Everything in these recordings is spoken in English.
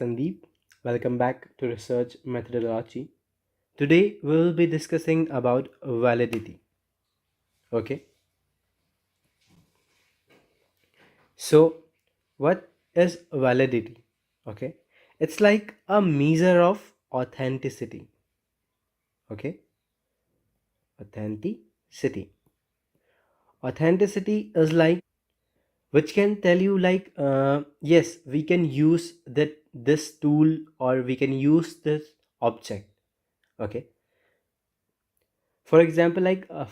Sandeep. Welcome back to Research Methodology. Today we will be discussing about validity. Okay, so what is validity? Okay, it's like a measure of authenticity. Okay, authenticity. Authenticity is like which can tell you yes, we can use this tool or we can use this object. Okay, for example,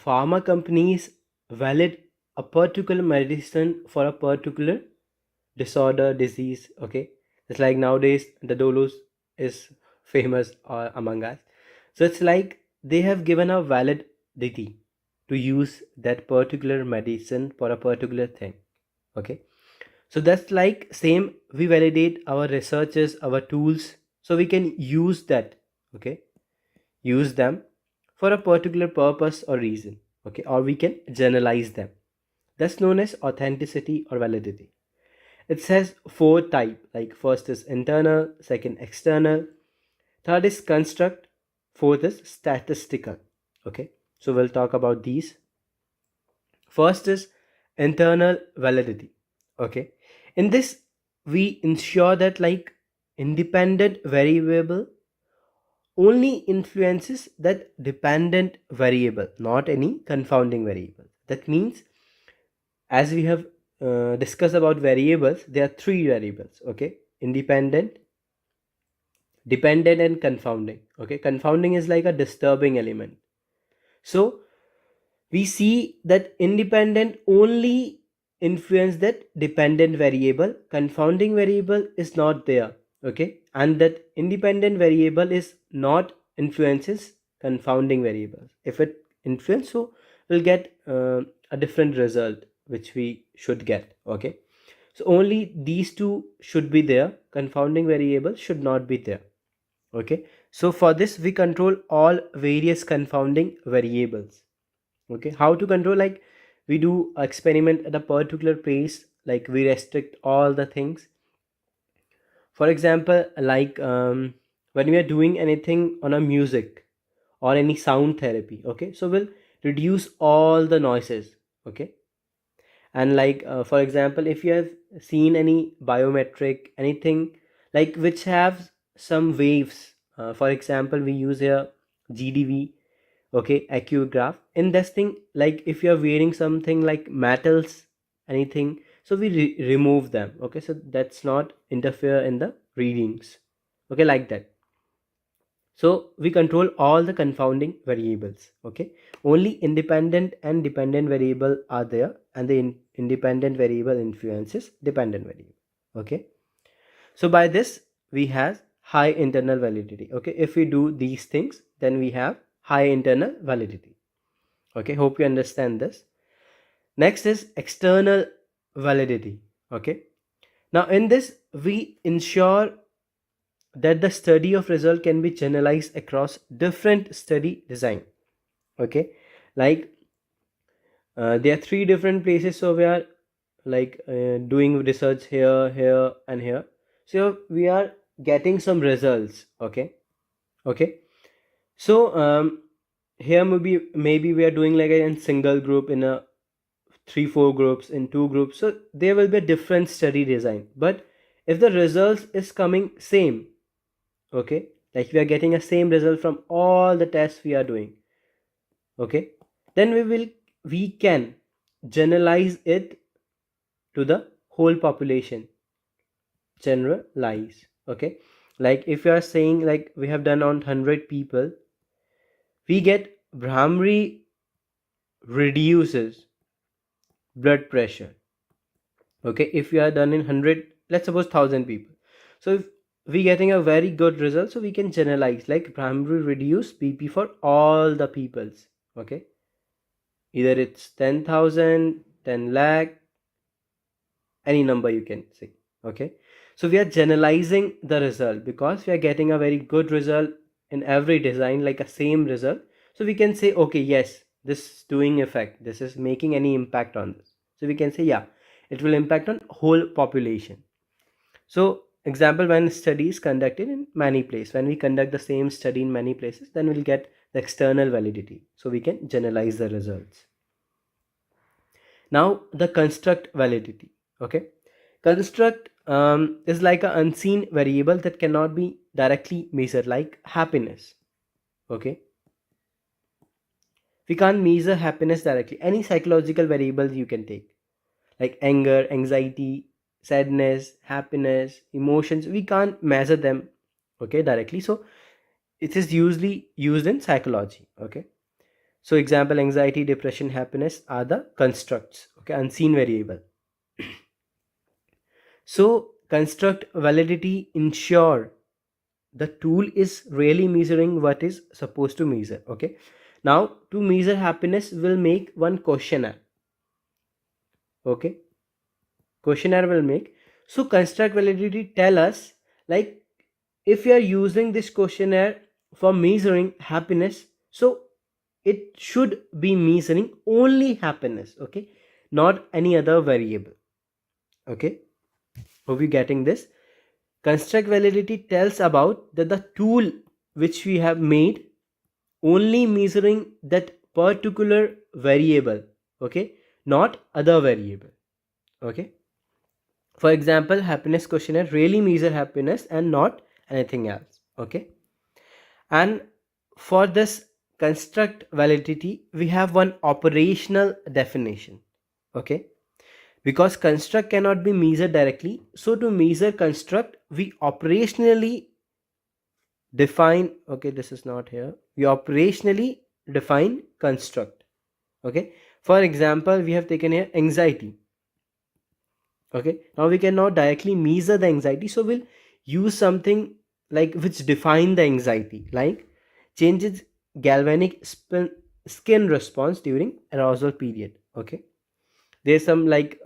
pharma companies valid a particular medicine for a particular disorder, disease. Okay, it's like nowadays the Dolos is famous among us. So it's like they have given a validity to use that particular medicine for a particular thing. Okay, so that's like same. We validate our researches, our tools, so we can use that. Okay, use them for a particular purpose or reason. Okay, or we can generalize them. That's known as authenticity or validity. It says four type, like first is internal, second external, third is construct, fourth is statistical. Okay, so we'll talk about these. First is internal validity. Okay, in this we ensure that like independent variable only influences that dependent variable, not any confounding variable. That means, as we have discussed about variables, there are three variables. Okay, independent, dependent, and confounding. Okay, confounding is like a disturbing element. So we see that independent only influence that dependent variable, confounding variable is not there. Okay, and that independent variable is not influences confounding variables. If it influence, so we'll get a different result which we should get. Okay, so only these two should be there, confounding variable should not be there. Okay, so for this we control all various confounding variables. Okay, how to control? Like we do experiment at a particular place, like we restrict all the things. For example, when we are doing anything on a music or any sound therapy. Okay, so we'll reduce all the noises. Okay, and for example, if you have seen any biometric anything like which have some waves, for example we use here GDV. Okay, acograph. In this thing, like if you are wearing something like metals anything, so we remove them. Okay, so that's not interfere in the readings. Okay, like that. So we control all the confounding variables. Okay, only independent and dependent variable are there, and the independent variable influences dependent variable. Okay, so by this we have high internal validity. Okay, if we do these things, then we have high internal validity. Okay, hope you understand this. Next is external validity. Okay, now in this we ensure that the study of result can be generalized across different study design. Okay, like there are three different places, so we are doing research here, here, and here. So we are getting some results. Okay, so here maybe we are doing like a in single group, in a 3-4 groups, in 2 groups, so there will be a different study design. But if the results is coming same, okay, like we are getting a same result from all the tests we are doing, okay, then we can generalize it to the whole population. Generalize. Okay, like if you are saying like we have done on 100 people, we get Brahmari reduces blood pressure. Okay, if we are done in 100, let's suppose 1000 people, so if we getting a very good result, so we can generalize like Brahmari reduce BP for all the peoples. Okay, either it's 10,000, 10 lakh, any number you can say. Okay, so we are generalizing the result because we are getting a very good result in every design, like a same result. So we can say, okay, yes, this is doing effect, this is making any impact on this. So we can say, yeah, it will impact on whole population. So example, when study is conducted in many places, when we conduct the same study in many places, then we'll get the external validity, so we can generalize the results. Now the construct validity. Okay, construct is like an unseen variable that cannot be directly measured, like happiness. Okay, we can't measure happiness directly. Any psychological variables you can take, like anger, anxiety, sadness, happiness, emotions, we can't measure them, okay, directly. So it is usually used in psychology. Okay, so example, anxiety, depression, happiness are the constructs, okay, unseen variable. So construct validity ensure the tool is really measuring what is supposed to measure. Okay, now to measure happiness, we'll make one questionnaire. Okay, questionnaire will make. So construct validity tell us, like, if you are using this questionnaire for measuring happiness, so it should be measuring only happiness. Okay, not any other variable. Okay, hope you getting this. Construct validity tells about that the tool which we have made only measuring that particular variable. Okay, not other variable. Okay, for example, happiness questionnaire really measure happiness and not anything else. Okay, and for this construct validity, we have one operational definition. Okay, because construct cannot be measured directly, so to measure construct, we operationally define. Okay, this is not here. We operationally define construct. Okay, for example, we have taken here anxiety. Okay, now we cannot directly measure the anxiety, so we'll use something like which define the anxiety, like changes galvanic skin response during arousal period. Okay, there's some like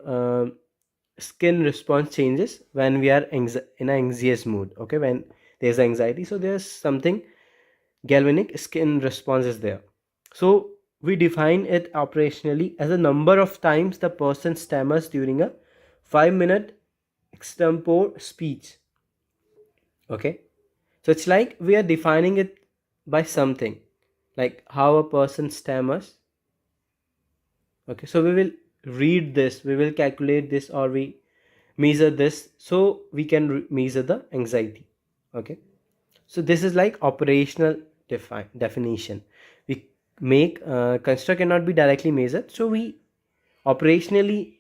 skin response changes when we are in an anxious mood. Okay, when there's anxiety, so there's something galvanic skin response is there. So we define it operationally as a number of times the person stammers during a 5-minute extempore speech. Okay, so it's like we are defining it by something, like how a person stammers. Okay, so we will read this, we will calculate this, or we measure this, so we can measure the anxiety. Okay, so this is like operational definition. We make construct cannot be directly measured, so we operationally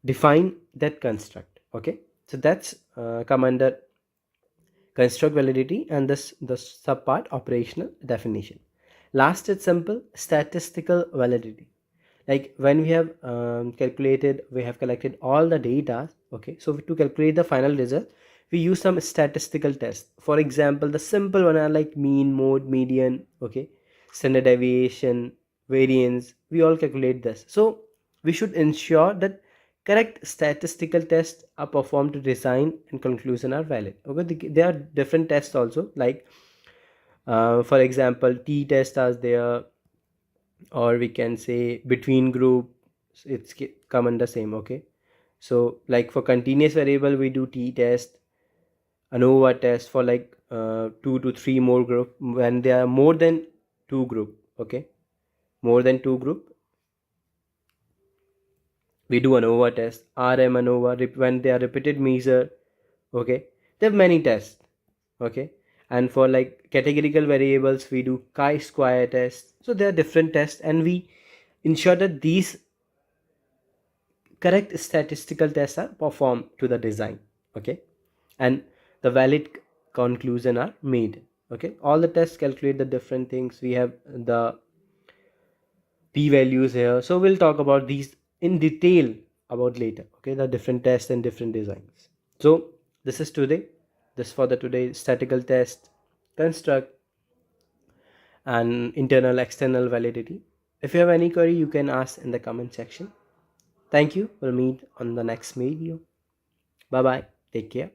define that construct. Okay, so that's come under construct validity, and this the sub part operational definition. Last, it's simple statistical validity. Like when we have calculated, we have collected all the data. Okay, so to calculate the final result, we use some statistical tests. For example, the simple one are like mean, mode, median. Okay, standard deviation, variance, we all calculate this. So we should ensure that correct statistical tests are performed to design and conclusion are valid. Okay, there are different tests also, like for example, t test as there, or we can say between groups, it's come under same. Okay, so like for continuous variable, we do t test, ANOVA test for like 2 to 3 more group. When there are more than 2 group, okay, more than 2 group, we do ANOVA test, RM ANOVA when they are repeated measure. Okay, there are many tests. Okay, and for like categorical variables, we do chi-square test. So there are different tests, and we ensure that these correct statistical tests are performed to the design. Okay, and the valid conclusion are made. Okay, all the tests calculate the different things. We have the p values here, so we'll talk about these in detail about later. Okay, the different tests and different designs. So this is today, this for the today statistical test, construct, and internal external validity. If you have any query, you can ask in the comment section. Thank you, we'll meet on the next video. Bye bye, take care.